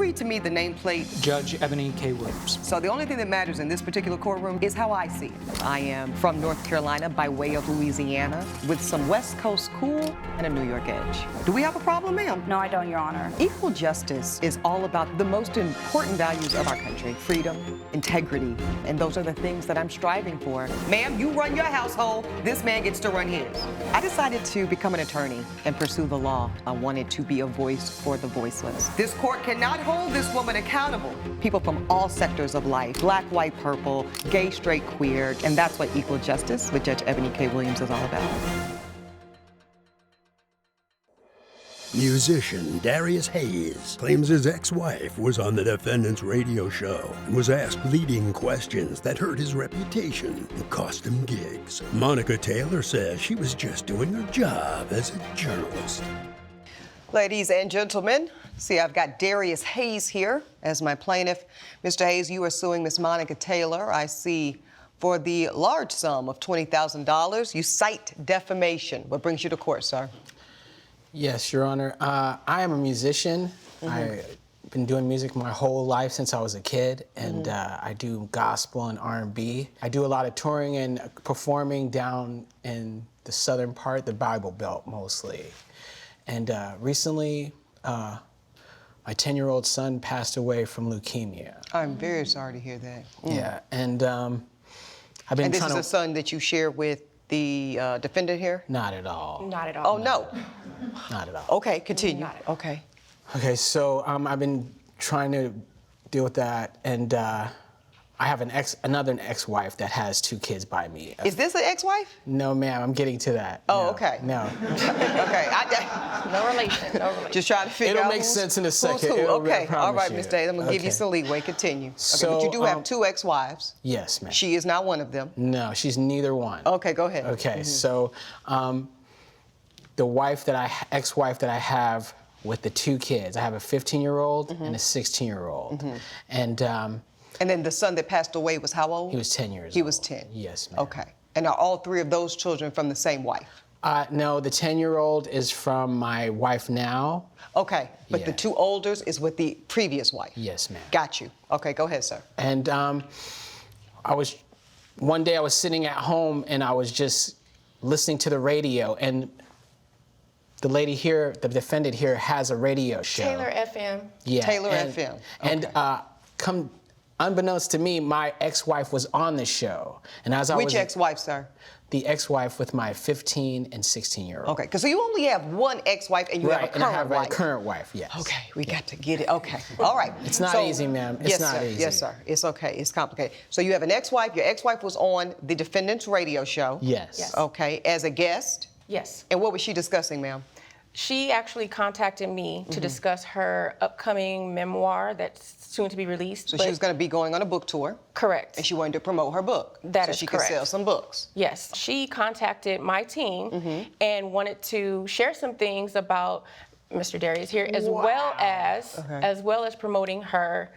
read to me the nameplate? Judge Eboni K. Williams. So the only thing that matters in this particular courtroom is how I see it. I am from North Carolina by way of Louisiana with some West Coast cool and a New York edge. Do we have a problem, ma'am? No, I don't, Your Honor. Equal justice is all about the most important values of our country: freedom, integrity, and those are the things that I'm striving for. Ma'am, you run your household, this man gets to run his. I decided to become an attorney and pursue the law. I wanted to be a voice for the voiceless. This court cannot hold this woman accountable. People from all sectors of life, black, white, purple, gay, straight, queer, and that's what equal justice with Judge Eboni K. Williams is all about. Musician Darius Hayes claims his ex-wife was on the defendant's radio show and was asked leading questions that hurt his reputation and cost him gigs. Monica Taylor says she was just doing her job as a journalist. Ladies and gentlemen, see, I've got Darius Hayes here as my plaintiff. Mr. Hayes, you are suing Miss Monica Taylor, I see, for the large sum of $20,000. You cite defamation. What brings you to court, sir? Yes, Your Honor. I am a musician. I've been doing music my whole life since I was a kid, and I do gospel and R&B. I do a lot of touring and performing down in the southern part, the Bible Belt mostly. And recently, my 10-year-old son passed away from leukemia. I'm very sorry to hear that. Yeah, and I've been And this trying is to... a son that you share with the defendant here? Not at all. Not at all. Oh, no. Not at all. Okay, continue. Not at all. Okay. Okay, so I've been trying to deal with that, and I have another ex-wife that has 2 kids by me. Is this an ex-wife? No, ma'am, I'm getting to that. Oh, No, okay. No. Okay. No relation. No relation. Just trying to figure It'll out make who's- sense in a who's second. who. It'll- I Okay. All right, promise Mr. you. Hayes, I'm going to give you Okay. some leeway. Continue. So, but you do have 2 ex-wives. Yes, ma'am. She is not one of them. No, she's neither one. Okay, go ahead. Okay, so the ex-wife that I have with the 2 kids, I have a 15-year-old and a 16-year-old, And then the son that passed away was how old? he was 10 years old. He was 10. Yes, ma'am. Okay. And are all 3 of those children from the same wife? No, the 10-year-old is from my wife now. Okay. But the Yeah. 2 olders is with the previous wife? Yes, ma'am. Got you. Okay, go ahead, sir. And one day I was sitting at home and I was just listening to the radio, and the lady here, the defendant here, has a radio show. Taylor FM. Yeah. Taylor and, FM. And unbeknownst to me, my ex-wife was on the show. And as I Which was ex-wife, sir? the ex-wife with my 15 and 16-year-old. Okay, because so you only have one ex-wife and you have a Right, current and I have wife. a current wife, yes. Okay, we got to get it. Okay, all right. It's not easy, ma'am. It's yes, not sir. easy. Yes, sir. It's okay. It's complicated. So you have an ex-wife. Your ex-wife was on the defendant's radio show. Yes. Yes. Okay, as a guest. Yes. And what was she discussing, ma'am? She actually contacted me to discuss her upcoming memoir that's soon to be released. So but- she was going to be going on a book tour. Correct. And she wanted to promote her book. That so is she correct. could sell some books. Yes. She contacted my team and wanted to share some things about Mr. Darius here, as well as promoting her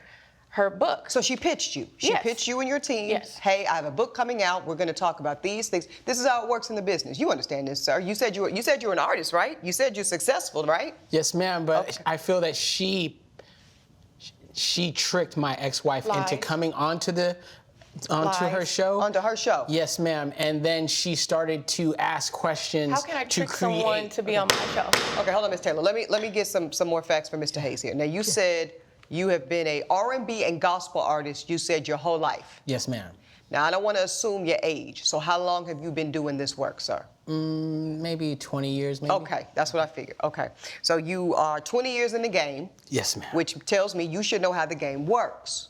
book. So she pitched you. She Yes. pitched you and your team. Yes. Hey, I have a book coming out. We're going to talk about these things. This is how it works in the business. You understand this, sir. You said you were an artist, right? You said you're successful, right? Yes, ma'am, but Okay. I feel that she tricked my ex-wife into Lies. coming onto her Lies. show. Onto her show. Yes, ma'am. And then she started to ask questions. How can I to trick someone create- to be on my show? Okay, hold on, Ms. Taylor. Let me get some more facts for Mr. Hayes here. Now, you said you have been a R&B and gospel artist, you said, your whole life. Yes, ma'am. Now, I don't want to assume your age. So how long have you been doing this work, sir? Maybe 20 years, maybe. Okay, that's what I figured. Okay. So you are 20 years in the game. Yes, ma'am. Which tells me you should know how the game works.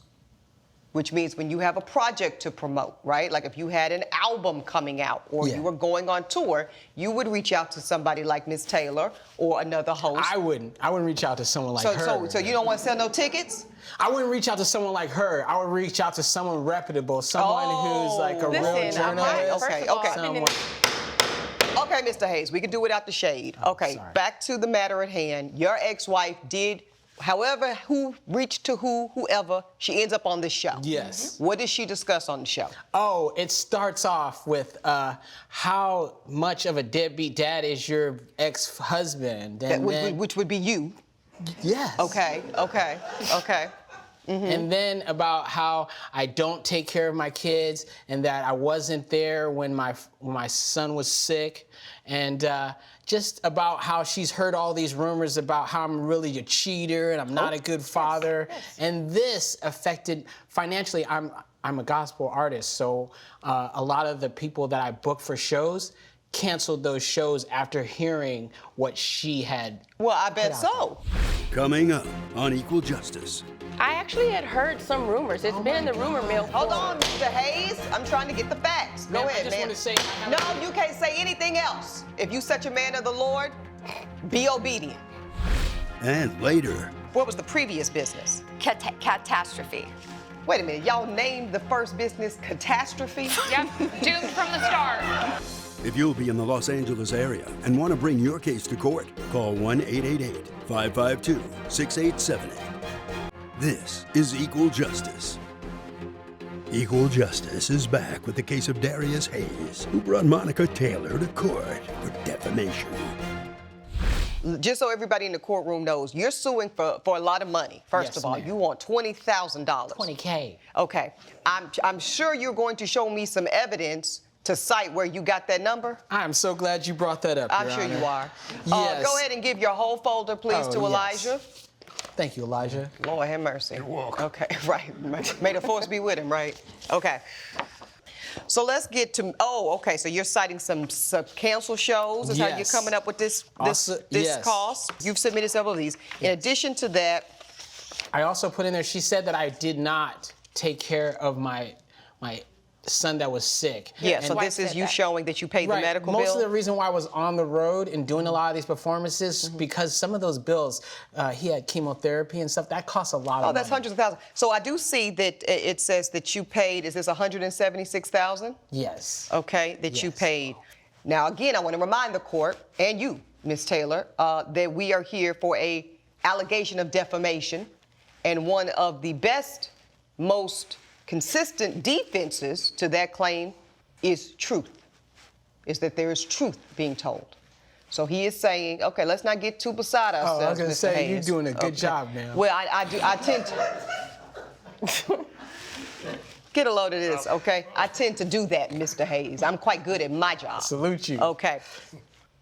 Which means when you have a project to promote, right? Like if you had an album coming out or Yeah. you were going on tour, you would reach out to somebody like Miss Taylor or another host. I wouldn't reach out to someone like her. So you don't want to sell no tickets? I wouldn't reach out to someone like her. I would reach out to someone reputable, someone who's like a real Listen, journalist. Okay, first of all, okay. I've been in- Okay, Mr. Hayes, we can do without the shade. Okay, sorry. back to the matter at hand. Your ex-wife did, however, who reached to whoever, she ends up on this show. Yes. What did she discuss on the show? Oh, it starts off with how much of a deadbeat dad is your ex-husband, and then, Which would be you. Yes. Okay. And then about how I don't take care of my kids and that I wasn't there when my son was sick, and just about how she's heard all these rumors about how I'm really a cheater and I'm not a good father. And this affected financially. I'm a gospel artist, so a lot of the people that I book for shows canceled those shows after hearing what she had. Well, I bet so. Coming up on Equal Justice. I actually had heard some rumors. It's been in the rumor mill. Hold on, Mr. Hayes. I'm trying to get the facts. Go ahead, I just man. want to say. No, you can't say anything else. If you such a man of the Lord, be obedient. And later, What was the previous business? Catastrophe. Wait a minute, y'all named the first business Catastrophe? Yep, doomed from the start. if you'll be in the Los Angeles area and want to bring your case to court, call 1-888-552-6878. This is Equal Justice. Equal Justice is back with the case of Darius Hayes, who brought Monica Taylor to court for defamation. Just so everybody in the courtroom knows, you're suing for a lot of money. First Yes, of all, ma'am. you want $20,000. $20K. Okay, I'm sure you're going to show me some evidence to cite where you got that number. I'm so glad you brought that up, I'm Your sure Honor. you are. Yes. Go ahead and give your whole folder, please, Oh, to yes. Elijah. Thank you, Elijah. Lord have mercy. You're welcome. Okay, right. May the force be with him, right? Okay. So let's get to, okay, so you're citing some canceled shows is how you're Yes. coming up with this Yes. cost? You've submitted several of these. In addition to that, I also put in there, she said that I did not take care of my son that was sick. yeah, so And- this is you showing that you paid the Right. medical Most bill? of the reason why I was on the road and doing a lot of these performances because some of those bills, he had chemotherapy and stuff, that costs a lot of money. Oh, that's hundreds of thousands. So I do see that it says that you paid, is this $176,000? Yes. Okay, that you Yes. paid. Now, again, I want to remind the court and you, Ms. Taylor, that we are here for a allegation of defamation, and one of the best, most consistent defenses to that claim is truth, is that there is truth being told. So he is saying, okay, let's not get too beside ourselves, I was gonna Mr. say, Hayes. you're doing a good Okay. job, ma'am. Well, I tend to... Get a load of this, okay? I tend to do that, Mr. Hayes. I'm quite good at my job. Salute you. Okay.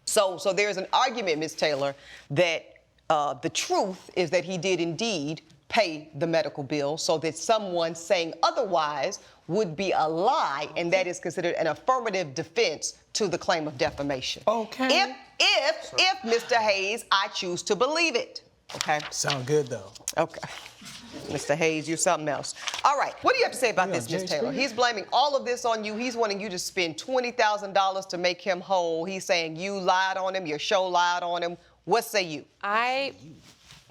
So there's an argument, Ms. Taylor, that the truth is that he did indeed pay the medical bill, so that someone saying otherwise would be a lie, and that is considered an affirmative defense to the claim of defamation. Okay. If Mr. Hayes, I choose to believe it. Okay. Sound good, though. Okay. Mr. Hayes, you're something else. All right, what do you have to say about You this, on Ms. Jay's Taylor? screen? He's blaming all of this on you. He's wanting you to spend $20,000 to make him whole. He's saying you lied on him, your show lied on him. What say you?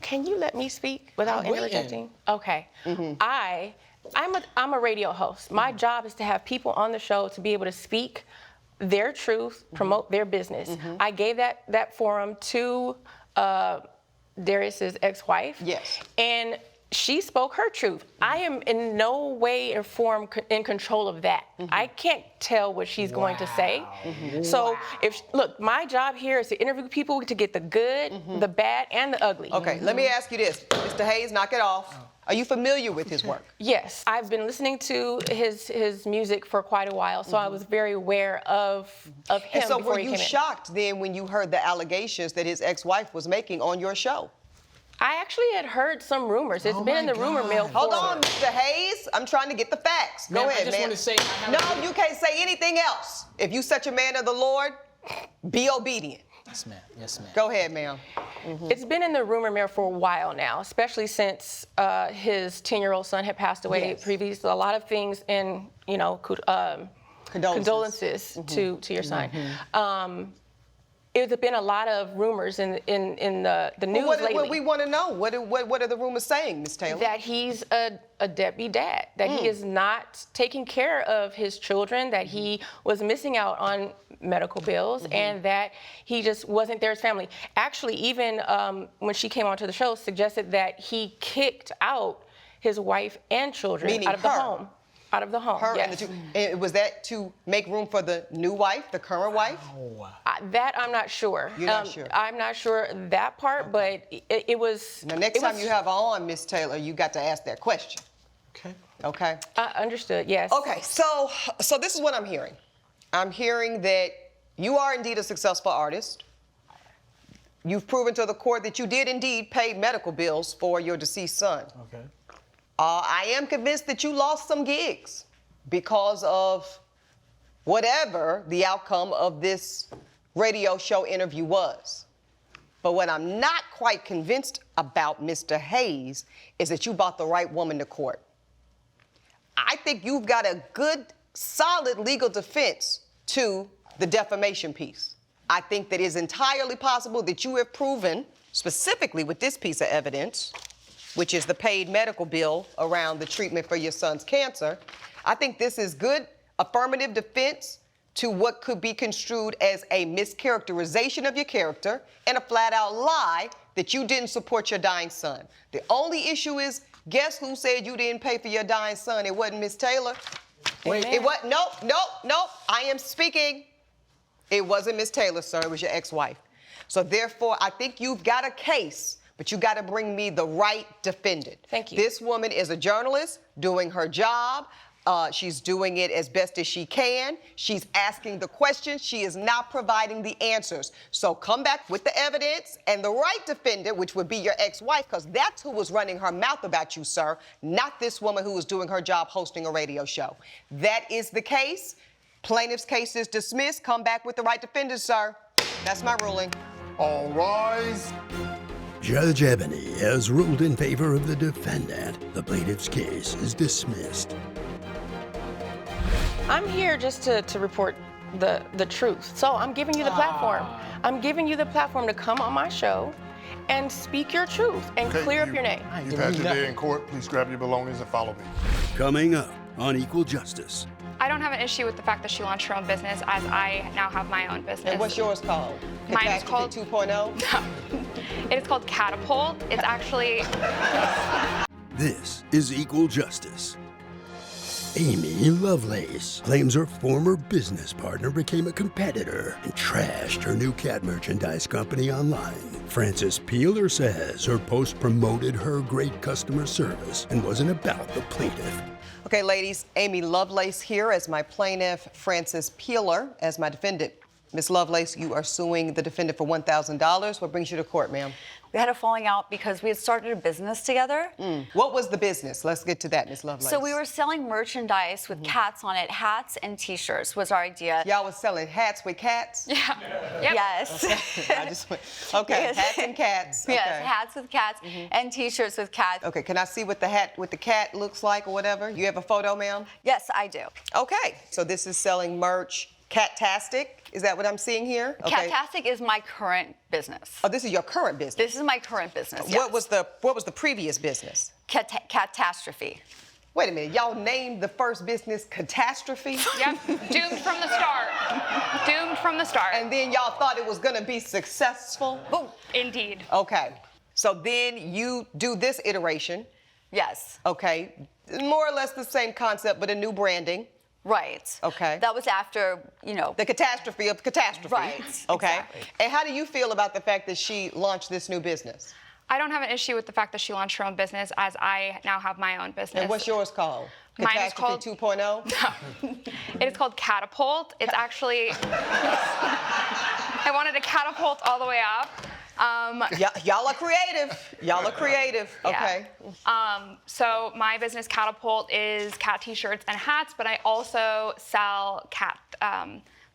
Can you let me speak without I'm waiting. interjecting? Okay. I'm a radio host. My job is to have people on the show to be able to speak their truth, promote their business. I gave that forum to Darius's ex-wife. Yes. And she spoke her truth. I am in no way or form in control of that. I can't tell what she's going to say. So look, my job here is to interview people to get the good, the bad, and the ugly. Okay, let me ask you this. Mr. Hayes, knock it off. Are you familiar with his work? Yes, I've been listening to his music for quite a while, so I was very aware of him And so before were he you came in. shocked then when you heard the allegations that his ex-wife was making on your show? I actually had heard some rumors. It's been in the rumor mill. Hold on, Mr. Hayes. I'm trying to get the facts. Go Ma'am, ahead, I just man. want to say, No, you can't say anything else. If you such a man of the Lord, be obedient. Yes, ma'am. Yes, ma'am. Go ahead, ma'am. It's been in the rumor mill for a while now, especially since his 10-year-old son had passed away Yes. previously. A lot of things in, condolences to your son. There's been a lot of rumors in the news What lately. we want to know, what are the rumors saying, Ms. Taylor? That he's a deadbeat dad, that he is not taking care of his children, that he was missing out on medical bills, and that he just wasn't there as family. Actually, even when she came onto the show, suggested that he kicked out his wife and children Meaning out of the her. home. Out of the home, Her yes. and the two. And was that to make room for the new wife, the current wife? That I'm not sure. You're not sure? I'm not sure that part, but it was. Now, next time you have her on, Miss Taylor, you got to ask that question. Okay. Okay? Understood, yes. Okay, so this is what I'm hearing. I'm hearing that you are indeed a successful artist. You've proven to the court that you did indeed pay medical bills for your deceased son. Okay. I am convinced that you lost some gigs because of whatever the outcome of this radio show interview was. But what I'm not quite convinced about, Mr. Hayes, is that you brought the right woman to court. I think you've got a good, solid legal defense to the defamation piece. I think that it is entirely possible that you have proven, specifically with this piece of evidence, which is the paid medical bill around the treatment for your son's cancer. I think this is good affirmative defense to what could be construed as a mischaracterization of your character and a flat-out lie that you didn't support your dying son. The only issue is, guess who said you didn't pay for your dying son? It wasn't Miss Taylor. Wait. It was, nope. I am speaking. It wasn't Miss Taylor, sir. It was your ex-wife. So therefore, I think you've got a case, but you got to bring me the right defendant. Thank you. This woman is a journalist doing her job. She's doing it as best as she can. She's asking the questions. She is not providing the answers. So come back with the evidence and the right defendant, which would be your ex-wife, because that's who was running her mouth about you, sir, not this woman who was doing her job hosting a radio show. That is the case. Plaintiff's case is dismissed. Come back with the right defendant, sir. That's my ruling. All rise. Judge Eboni has ruled in favor of the defendant. The plaintiff's case is dismissed. I'm here just to report the truth. So I'm giving you the platform. I'm giving you the platform to come on my show and speak your truth and Okay, clear up your name. You've had your day in court. Please grab your belongings and follow me. Coming up on Equal Justice. I don't have an issue with the fact that she launched her own business, as I now have my own business. And what's yours called? Mine is called Catastrophe 2.0? It is called Catapult. It's actually This is Equal Justice. Amy Lovelace claims her former business partner became a competitor and trashed her new cat merchandise company online. Frances Peeler says her post promoted her great customer service and wasn't about the plaintiff. Okay, ladies, Amy Lovelace here as my plaintiff, Frances Peeler as my defendant. Ms. Lovelace, you are suing the defendant for $1,000. What brings you to court, ma'am? We had a falling out because we had started a business together. What was the business? Let's get to that, Ms. Lovelace. So we were selling merchandise with cats on it. Hats and T-shirts was our idea. Y'all was selling hats with cats? yeah. Yep. Yes. I just went, okay, Yes. hats and cats. Okay. Yes, hats with cats and T-shirts with cats. Okay, can I see what the hat with the cat looks like or whatever? You have a photo, ma'am? Yes, I do. Okay, so this is selling merch. Catastic, is that what I'm seeing here? Okay. Catastic is my current business. Oh, this is your current business. This is my current business. What was the previous business? Catastrophe. Wait a minute, y'all named the first business Catastrophe? Yep. Doomed from the start. Doomed from the start. And then y'all thought it was gonna be successful? Boom. Indeed. Okay, so then you do this iteration, Yes. okay? More or less the same concept, but a new branding. Right. Okay. That was after, The catastrophe of catastrophe. Right, Okay. exactly. And how do you feel about the fact that she launched this new business? I don't have an issue with the fact that she launched her own business, as I now have my own business. And what's yours called? Mine is Catastrophe called- 2.0? It is called Catapult. It's actually. I wanted to catapult all the way up. Y'all are creative. Y'all are creative. Okay. So my business Catapult is cat T-shirts and hats, but I also sell cat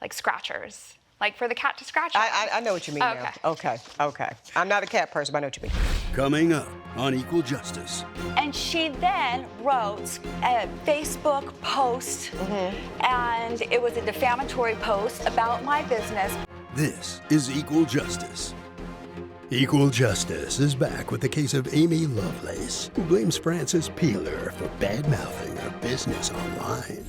like scratchers, like for the cat to scratch. I know what you mean now. Okay. Okay. I'm not a cat person, but I know what you mean. Coming up on Equal Justice. And she then wrote a Facebook post, and it was a defamatory post about my business. This is Equal Justice. Equal Justice is back with the case of Amy Lovelace, who blames Frances Peeler for bad-mouthing her business online.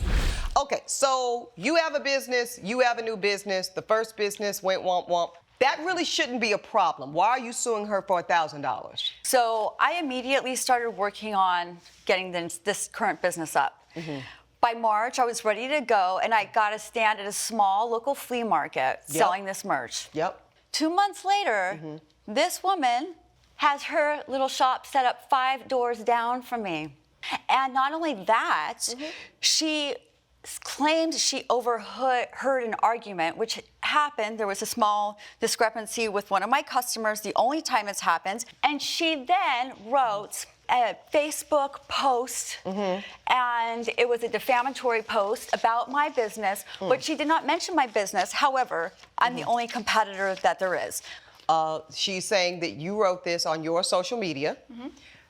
Okay, so you have a business, you have a new business. The first business went womp womp. That really shouldn't be a problem. Why are you suing her for $1,000? So I immediately started working on getting this current business up. By March, I was ready to go, and I got a stand at a small local flea market selling this merch. Yep. 2 months later, this woman has her little shop set up 5 doors down from me. And not only that, she claimed she overheard an argument, which happened. There was a small discrepancy with one of my customers, the only time it's happened. And she then wrote a Facebook post, and it was a defamatory post about my business, but she did not mention my business. However, I'm the only competitor that there is. She's saying that you wrote this on your social media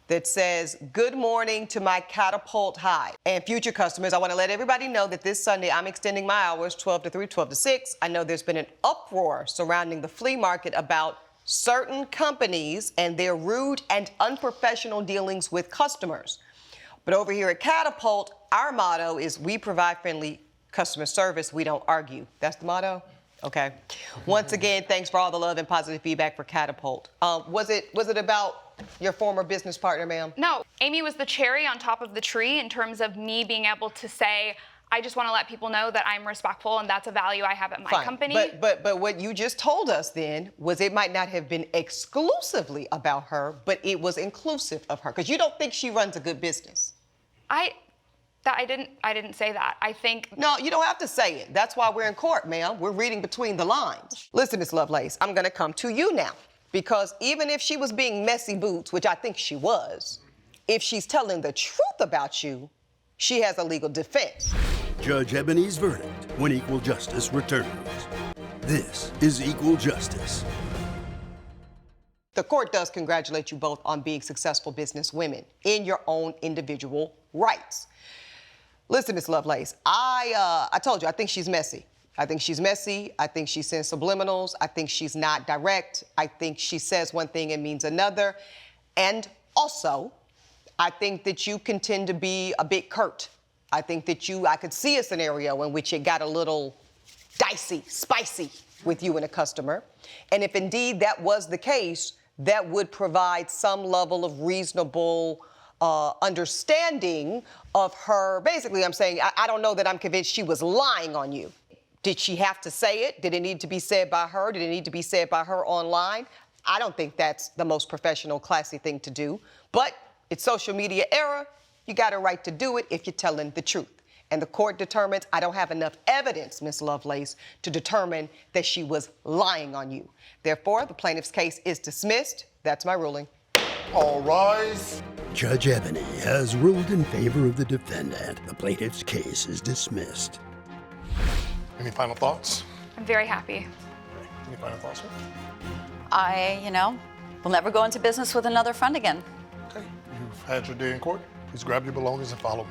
that says, "Good morning to my Catapult Hive." And future customers, I want to let everybody know that this Sunday I'm extending my hours 12 to 3, 12 to 6. I know there's been an uproar surrounding the flea market about certain companies and their rude and unprofessional dealings with customers. But over here at Catapult, our motto is we provide friendly customer service, we don't argue. That's the motto? Okay. Once again, thanks for all the love and positive feedback for Catapult. Was it about your former business partner, ma'am? No, Amy was the cherry on top of the tree in terms of me being able to say, I just want to let people know that I'm respectful and that's a value I have at my company. But what you just told us then was it might not have been exclusively about her, but it was inclusive of her, because you don't think she runs a good business. I didn't say that. I think... No, you don't have to say it. That's why we're in court, ma'am. We're reading between the lines. Listen, Miss Lovelace, I'm going to come to you now, because even if she was being messy boots, which I think she was, if she's telling the truth about you, she has a legal defense. Judge Eboni's verdict when equal justice returns. This is Equal Justice. The court does congratulate you both on being successful business women in your own individual rights. Listen, Miss Lovelace, I told you, I think she's messy. I think she's messy. I think she sends subliminals. I think she's not direct. I think she says one thing and means another. And also, I think that you can tend to be a bit curt. I think that I could see a scenario in which it got a little dicey, spicy with you and a customer. And if indeed that was the case, that would provide some level of reasonable understanding of her. Basically, I'm saying, I don't know that I'm convinced she was lying on you. Did she have to say it? Did it need to be said by her? Did it need to be said by her online? I don't think that's the most professional, classy thing to do. But it's social media era. You got a right to do it if you're telling the truth. And the court determines I don't have enough evidence, Miss Lovelace, to determine that she was lying on you. Therefore, the plaintiff's case is dismissed. That's my ruling. All rise. Judge Eboni has ruled in favor of the defendant. The plaintiff's case is dismissed. Any final thoughts? I'm very happy. Any final thoughts, sir? I will never go into business with another friend again. Okay, you've had your day in court. Please grab your belongings and follow me.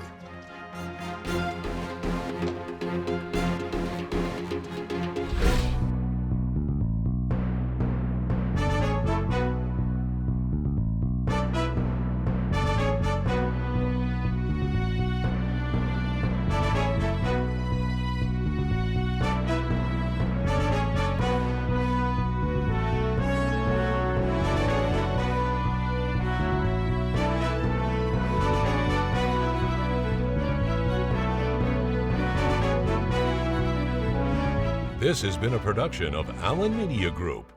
This has been a production of Allen Media Group.